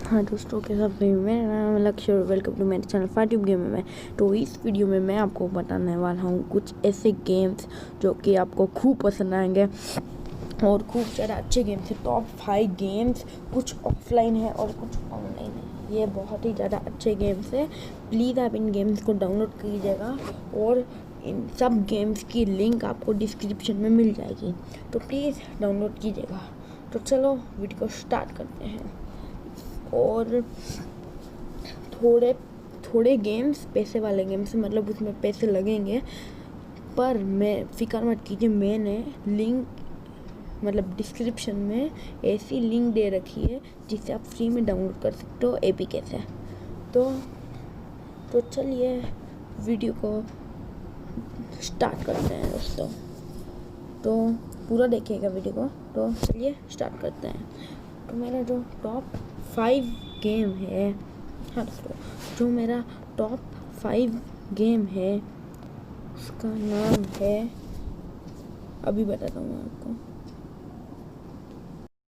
हाँ दोस्तों, के साथ मेरा नाम है लक्ष्य और वेलकम टू मेरे चैनल फाट्यूब गेम में। तो इस वीडियो में मैं आपको बताने वाला हूँ कुछ ऐसे गेम्स जो कि आपको खूब पसंद आएंगे और खूब सारे अच्छे गेम्स हैं। टॉप 5 गेम्स, कुछ ऑफलाइन है और कुछ ऑनलाइन है। ये बहुत ही ज़्यादा अच्छे गेम्स हैं। प्लीज़ आप इन गेम्स को डाउनलोड कीजिएगा और इन सब गेम्स की लिंक आपको डिस्क्रिप्शन में मिल जाएगी, तो प्लीज़ डाउनलोड कीजिएगा। तो चलो वीडियो को स्टार्ट करते हैं। और थोड़े गेम्स पैसे वाले गेम्स, मतलब उसमें पैसे लगेंगे, पर मैं फिक्र मत कीजिए, मैंने लिंक मतलब डिस्क्रिप्शन में ऐसी लिंक दे रखी है जिससे आप फ्री में डाउनलोड कर सकते हो एपीके से। तो चलिए वीडियो को स्टार्ट करते हैं दोस्तों। तो पूरा देखिएगा वीडियो को। तो चलिए स्टार्ट करते हैं। तो मेरा जो टॉप 5 गेम है, हाँ दोस्तों, जो मेरा टॉप 5 गेम है उसका नाम है, अभी बताता हूँ मैं आपको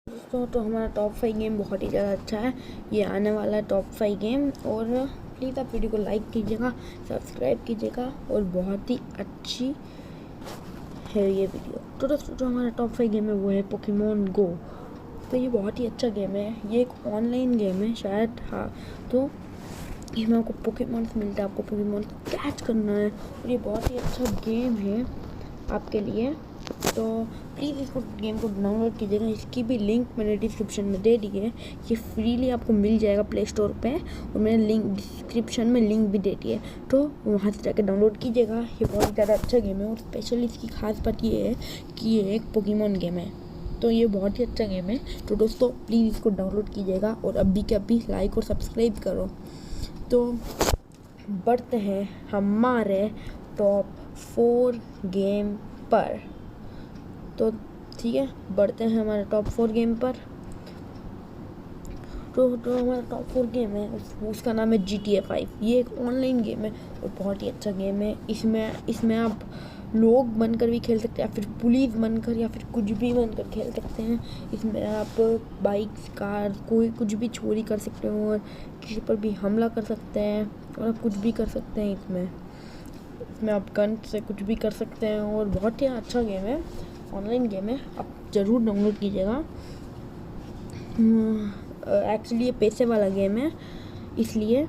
दोस्तों। तो हमारा टॉप 5 गेम बहुत ही ज़्यादा अच्छा है, ये आने वाला है टॉप 5 गेम। और प्लीज़ आप वीडियो को लाइक कीजिएगा, सब्सक्राइब कीजिएगा, और बहुत ही अच्छी है ये वीडियो। तो दोस्तों जो हमारा टॉप 5 गेम है वो है पोकेमॉन गो। तो ये बहुत ही अच्छा गेम है, ये एक ऑनलाइन गेम है शायद, हाँ। तो इसमें आपको पोकेमॉन्स मिलता है, आपको पोकेमॉन कैच करना है, और ये बहुत ही अच्छा गेम है आपके लिए। तो प्लीज़ इसको गेम को डाउनलोड कीजिएगा। इसकी भी लिंक मैंने डिस्क्रिप्शन में दे दी है, ये फ्रीली आपको मिल जाएगा प्ले स्टोर पे, और मैंने लिंक डिस्क्रिप्शन में लिंक भी दे दी है, तो वहाँ से जाकर डाउनलोड कीजिएगा। ये बहुत ही ज़्यादा अच्छा गेम है, और स्पेशली इसकी खास बात ये है कि ये एक पोकेमॉन गेम है, तो ये बहुत ही अच्छा गेम है। तो दोस्तों प्लीज़ इसको डाउनलोड कीजिएगा और अभी के अभी लाइक और सब्सक्राइब करो। तो बढ़ते हैं हमारे टॉप 4 गेम पर। तो ठीक है, बढ़ते हैं हमारे टॉप 4 गेम पर। तो हमारा टॉप 4 गेम है उसका नाम है GTA 5। ये एक ऑनलाइन गेम है और बहुत ही अच्छा गेम है। इसमें आप लोग बनकर भी खेल सकते हैं, या फिर पुलिस बनकर, या फिर कुछ भी बनकर खेल सकते हैं। इसमें आप बाइक्स, कार, कोई कुछ भी चोरी कर सकते हो और किसी पर भी हमला कर सकते हैं, और आप कुछ भी कर सकते हैं। इसमें आप गन से कुछ भी कर सकते हैं, और बहुत ही अच्छा गेम है, ऑनलाइन गेम है, आप ज़रूर डाउनलोड कीजिएगा। एक्चुअली ये पैसे वाला गेम है, इसलिए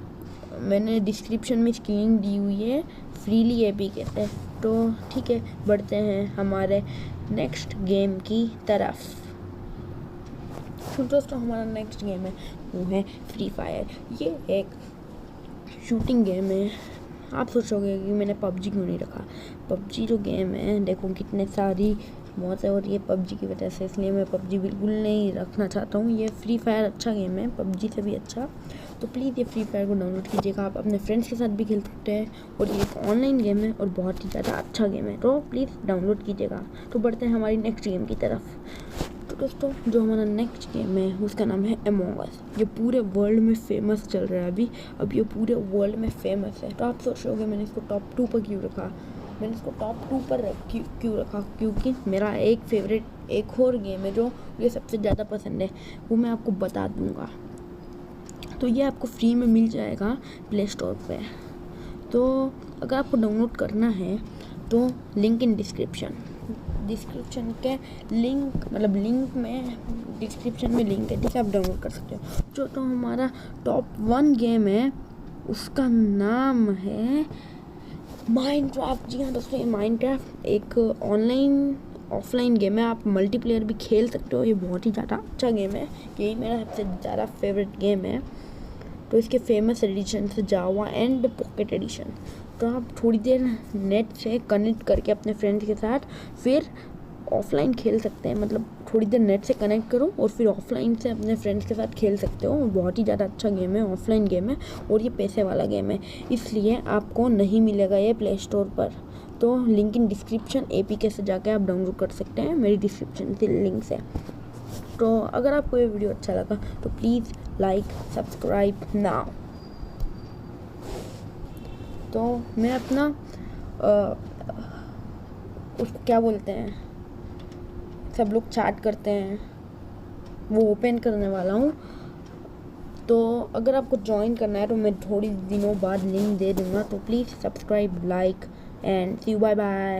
मैंने डिस्क्रिप्शन में इसकी लिंक दी हुई है, फ्रीली ये भी कहते हैं। तो ठीक है, बढ़ते हैं हमारे नेक्स्ट गेम की तरफ। तो दोस्तों हमारा नेक्स्ट गेम है वो है फ्री फायर। ये एक शूटिंग गेम है। आप सोचोगे कि मैंने पबजी क्यों नहीं रखा। पबजी जो गेम है, देखो कितने सारी मौत है और ये पबजी की वजह से, इसलिए मैं पबजी बिल्कुल नहीं रखना चाहता हूँ। ये फ्री फायर अच्छा गेम है, पबजी से भी अच्छा। तो प्लीज़ ये फ्री फायर को डाउनलोड कीजिएगा, आप अपने फ्रेंड्स के साथ भी खेल सकते हैं, और ये एक ऑनलाइन गेम है और बहुत ही ज़्यादा अच्छा गेम है, तो प्लीज़ डाउनलोड कीजिएगा। तो बढ़ते हैं हमारी नेक्स्ट गेम की तरफ। तो दोस्तों जो हमारा नेक्स्ट गेम है उसका नाम है अमंग अस। ये पूरे वर्ल्ड में फेमस चल रहा है अब ये पूरे वर्ल्ड में फेमस है। तो आप सोचोगे मैंने इसको टॉप 2 पर क्यों रखा। मैंने इसको टॉप 2 पर क्यों रखा, क्योंकि मेरा एक फेवरेट एक और गेम है जो मुझे सबसे ज़्यादा पसंद है, वो मैं आपको बता दूँगा। तो ये आपको फ्री में मिल जाएगा प्ले स्टोर पे। तो अगर आपको डाउनलोड करना है तो लिंक इन डिस्क्रिप्शन के लिंक में डिस्क्रिप्शन में लिंक है, ठीक है, आप डाउनलोड कर सकते हो। तो हमारा टॉप 1 गेम है उसका नाम है माइनक्राफ्ट। जी हाँ दोस्तों, ये माइनक्राफ्ट एक ऑनलाइन ऑफलाइन गेम है, आप मल्टीप्लेयर भी खेल सकते हो। ये बहुत ही ज़्यादा अच्छा गेम है, यही मेरा सबसे ज़्यादा फेवरेट गेम है। तो इसके फेमस एडिशन से जावा एंड पॉकेट एडिशन। तो आप थोड़ी देर नेट से कनेक्ट करके अपने फ्रेंड्स के साथ फिर ऑफलाइन खेल सकते हैं, मतलब थोड़ी देर नेट से कनेक्ट करो और फिर ऑफलाइन से अपने फ्रेंड्स के साथ खेल सकते हो। बहुत ही ज़्यादा अच्छा गेम है, ऑफलाइन गेम है, और ये पैसे वाला गेम है, इसलिए आपको नहीं मिलेगा ये प्ले स्टोर पर। तो लिंक इन डिस्क्रिप्शन एपीके से जाके आप डाउनलोड कर सकते हैं, मेरी डिस्क्रिप्शन की लिंक से। तो अगर आपको ये वीडियो अच्छा लगा तो प्लीज़ लाइक सब्सक्राइब नाउ। तो मैं अपना उसको क्या बोलते हैं, सब लोग चैट करते हैं, वो ओपन करने वाला हूँ। तो अगर आपको ज्वाइन करना है तो मैं थोड़ी दिनों बाद लिंक दे दूँगा, तो please subscribe, like and see you, bye bye.